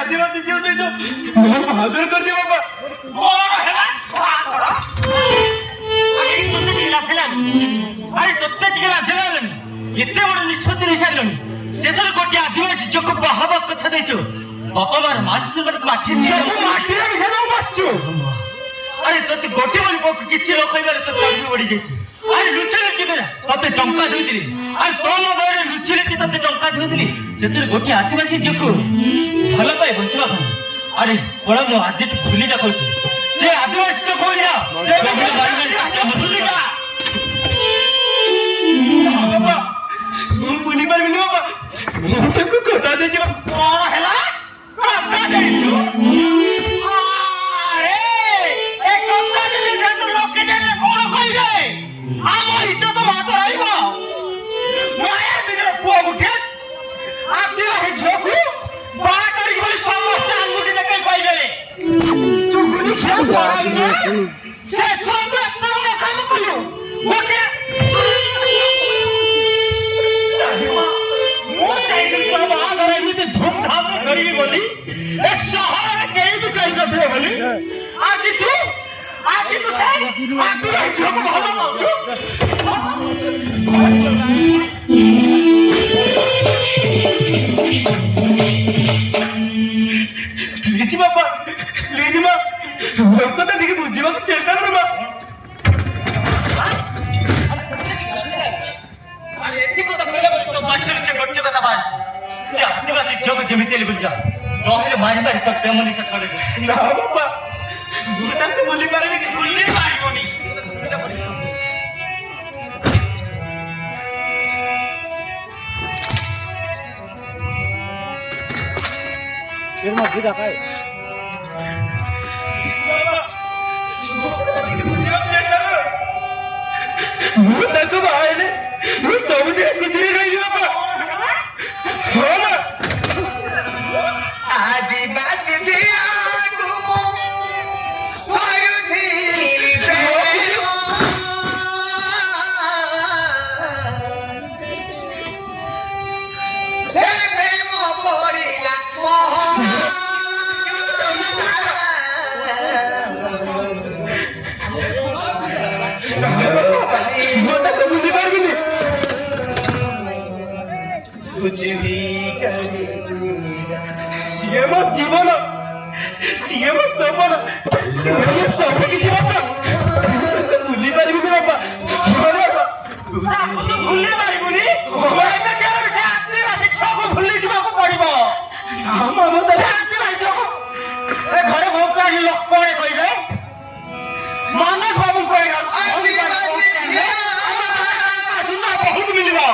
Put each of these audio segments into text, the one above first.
आदिवासी जीव से जो बहादुर कर दिया बाबा एते बड़ निष्पत्ति नहीं सारे शेष गोटे आदिवासी जो बाहर कथा देचु बापा मानस माटी अरे ते गोटे मन किसी लोक तो चर्बी बढ़ी जाइए अरे लुचि लुचि तते टंका देती अरे तो मोबाइल लुचि लुचि तते टंका देती शेष गोटे आदिवासी जो भल पाए बसवा अरे बड़ा मो आज भूली जा से आदिवासी जो कोरिया से बाबा ମୁଁ ବୁଲି ପାରିବିନି ବାବା ମୁଁ ତାକୁ କଥା ଦେଇଛି କଣ ହେଲା କଥା ଦେଇଛୁ ଆରେ ଏ କଥା ଯଦି ତାକୁ ଲୋକେ ଜାଣିଲେ କଣ କହିବେ ଆମ ଇଜ୍ଜତ ମାଛ ରହିବ ମାୟା ଦିନରେ ପୁଅ ଉଠେ ଆଦିବାସୀ ଝିଅକୁ ବାହା କରିକି ବୋଲି ସମସ୍ତେ ଆଙ୍ଗୁଠି ଦେଖାଇ କହିଦେଲେ ଚୁଗୁଲି ଖିଆ ପଡାଇଲେ ଶେଷରେ ତୁ ଏତେ ବଡ଼ କାମ କଲୁ ଗୋଟେ धूमधाम में करी बोली एक शहर में कहीं भी कहीं न थे बोली आज तू आदिवासी को भला पाऊँ प्लीज बाबा प्लीज माँ लोग तो देखिए बुझीबा को चेष्टा करो बा अरे एती को तो कहला बोली तो मास्टर से गट्टे कथा बाज से आदिवासी जोग जेमिति ले बुझा नहले मारी मारी तो प्रेम निशा छोड़े ना बाबा भूता को बोली पारे भूली पारिबोनी फिर मत बुझा काय भूता को बाहर वो सब दिन कुछ नहीं रही बाबा आदिवासी जिया तुम मारुति से प्रेम पड़िला मोटा तो बुझी पारबिनी कुछ भी करे सीएम जीवन सीएम सपन सीएम सब की जीवन भूली पारिबुनी बाबा अरे ताको तो भूली पारिबुनी ओइना केर से आदिवासी छको भूली जीवा को पड़िबो हम तो आदिवासी छको ए घरे भोका लोक कोए कइबे मानस बाबू कोएगा आदिवासी सुना बहुत मिलबो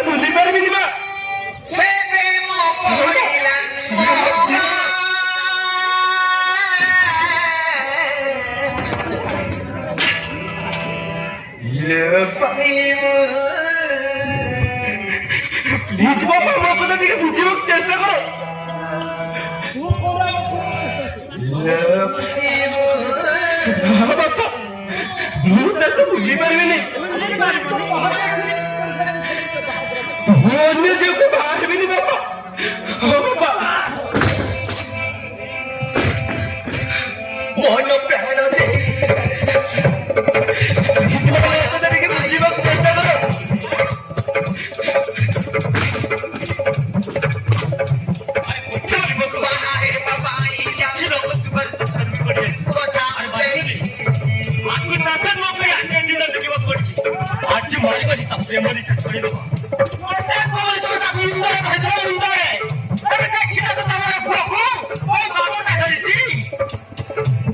बुद्धि पर भी दिबा से प्रेम पड़िला ये पाइब प्लीज बाबा मो को देखि बुझिबो चेष्टा करो ये पाइब बाबा मु ताको बुझि पारिबिनी अन्य जीव को बाहर भी नहीं बाबा हो बाबा मन प्राण दे बाबा ऐसा तरीके से जीवन चेष्टा करो अरे बाबा ये अच्छे लोग पर सभी बड़े कथा आपको शासन में कोई अन्य जीवन की बात पड़ी आज मारी को तब प्रेम नहीं छोड़ दो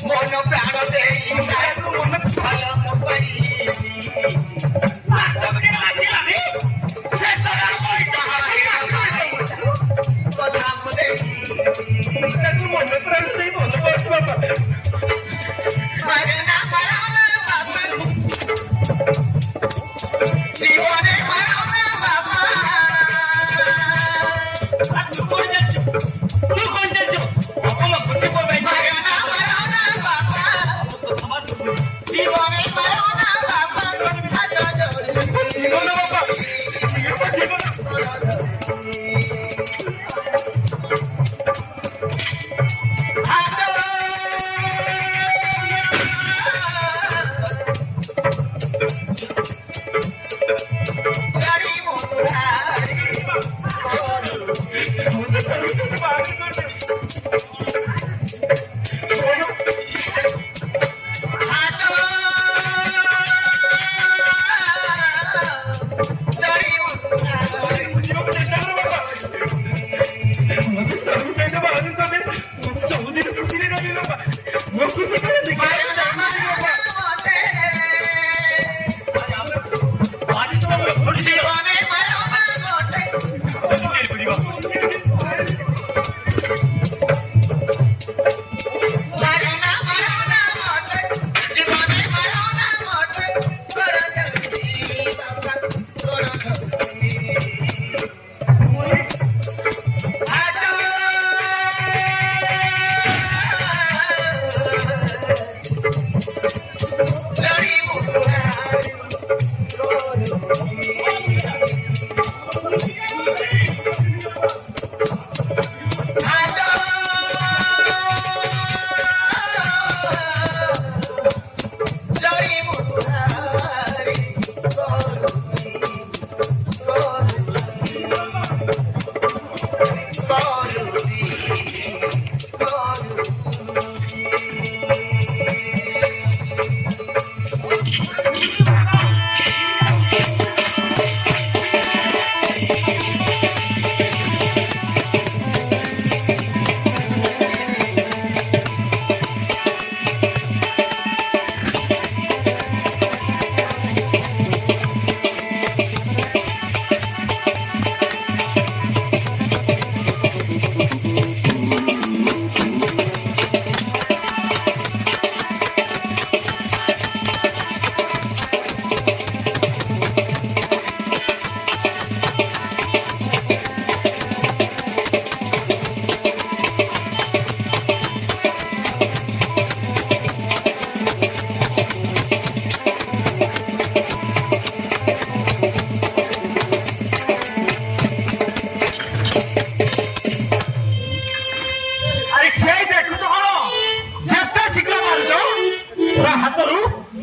मन प्राण दे मन भल कथा ମନେ ପ୍ରାଣ ଦେଇ ଭଲ ପାଉଛି ବାପା। ଜୀବନେ ମାରନା ବାପା। ତୁ କଣ ଜାଣିଛୁ? ଅକଲ ଗୋଟି ପଡାଇ ମାରନା ବାପା। ଜୀବନେ ମାରନା ବାପା। ହାତ ଯୋଡ଼ିବି। ଜୀବନ ବାପା ଜୀବନ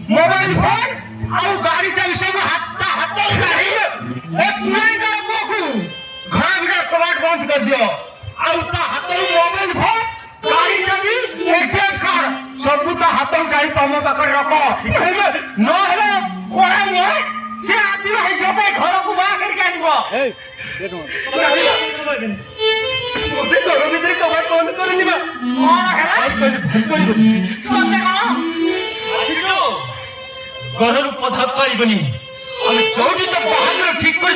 मोबाइल फोन आउ गाड़ी चाबी सब हाथ नहीं ए तुरंत कर पोकू घर भीतर कबाट बंद कर दियो आउ ता हाथ मोबाइल फोन गाड़ी चाबी एटीएम कार्ड सब ता हाथ गाड़ी तम पाकर रखो न हेले कोड़ा मुए से आदमी भाई जबे घर को बा कर कानिबो ए ओते घर भीतर कबाट बंद कर दिबा कोन हेला बंद करिबो तोते कोन घरରୁ ପଧା ପାରିବନି ଆମେ ଯୋଉଠି ତ ବାହାଘର ଠିକ କରି